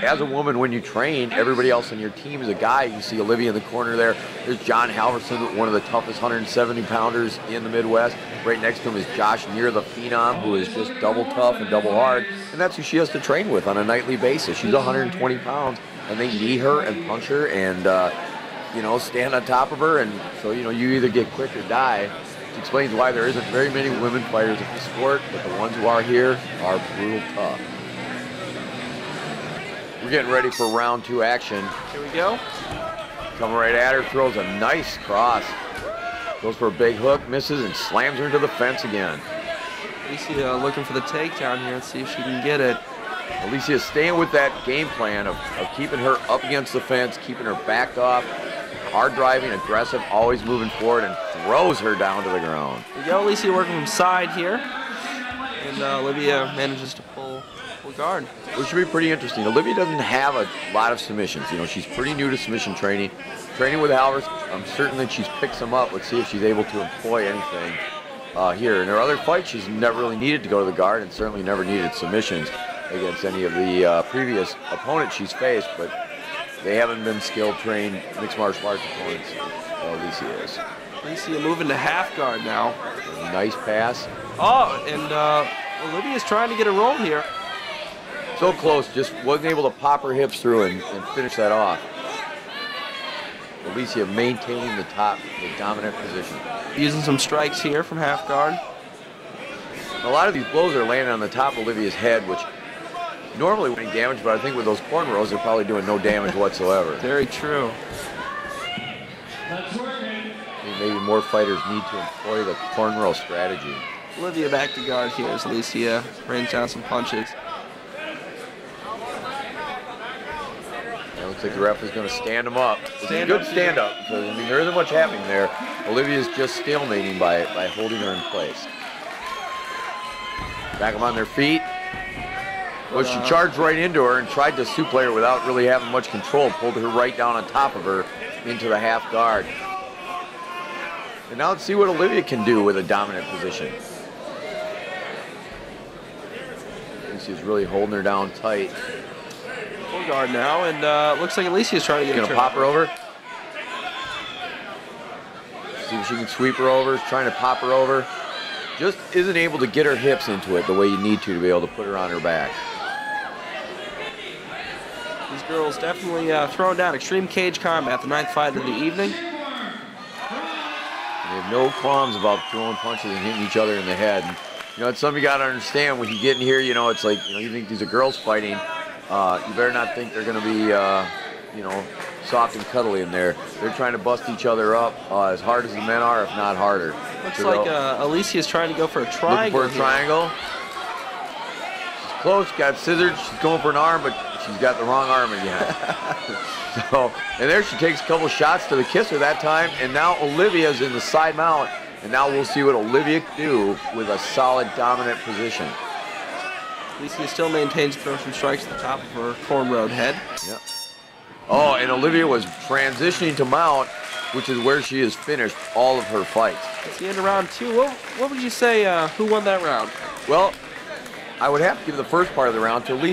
as a woman, when you train, everybody else on your team is a guy. You see Olivia in the corner there. There's John Halverson, one of the toughest 170-pounders in the Midwest. Right next to him is Josh Neer, the phenom, who is just double tough and double hard. And that's who she has to train with on a nightly basis. She's 120 pounds, and they knee her and punch her and, stand on top of her. And so, you either get quick or die. Which explains why there isn't very many women fighters in the sport, but the ones who are here are brutal tough. We're getting ready for round 2 action. Here we go. Coming right at her, throws a nice cross. Goes for a big hook, misses, and slams her into the fence again. Alicia looking for the takedown here. Let's see if she can get it. Alicia staying with that game plan of keeping her up against the fence, keeping her backed off, hard driving, aggressive, always moving forward, and throws her down to the ground. We go, Alicia working from side here. And Olivia manages to pull guard. Which should be pretty interesting. Olivia doesn't have a lot of submissions. She's pretty new to submission training. Training with Halvers, I'm certain that she's picked some up. Let's see if she's able to employ anything here. In her other fights, she's never really needed to go to the guard and certainly never needed submissions against any of the previous opponents she's faced, but they haven't been skilled, trained mixed martial arts opponents. Alicia is. Alicia moving to half guard now. Nice pass. Oh, and Olivia's trying to get a roll here. So close, just wasn't able to pop her hips through and finish that off. Alicia maintaining the dominant position. Using some strikes here from half guard. A lot of these blows are landing on the top of Olivia's head, which normally wouldn't do damage, but I think with those cornrows, they're probably doing no damage whatsoever. Very true. Maybe more fighters need to employ the cornrow strategy. Olivia back to guard here as Alicia rains down some punches. It looks like the ref is going to stand him up. It's a good stand up because there isn't much happening there. Olivia's just stalemating by holding her in place. Back them on their feet. Well, she charged right into her and tried to suplex her without really having much control. Pulled her right down on top of her into the half guard. And now let's see what Olivia can do with a dominant position. She's really holding her down tight. Full guard now, and looks like Alicia's trying to get Gonna her. pop her over. See if she can sweep her over. Trying to pop her over. Just isn't able to get her hips into it the way you need to be able to put her on her back. These girls definitely throwing down extreme cage combat, the 9th fight of the evening. They have no qualms about throwing punches and hitting each other in the head. And, it's something you got to understand when you get in here. It's like you think these are girls fighting. You better not think they're going to be, soft and cuddly in there. They're trying to bust each other up as hard as the men are, if not harder. Looks like Alicia's trying to go for a triangle. Looking for a triangle. She's close, got scissored. She's going for an arm, but she's got the wrong arm again. And there she takes a couple shots to the kisser that time, and now Olivia's in the side mount, and now we'll see what Olivia can do with a solid, dominant position. Alicia still maintains throw some strikes at the top of her cornrowed head. Yep. Oh, and Olivia was transitioning to mount, which is where she has finished all of her fights. It's the end of round 2. What would you say, who won that round? Well, I would have to give the first part of the round to Alisa.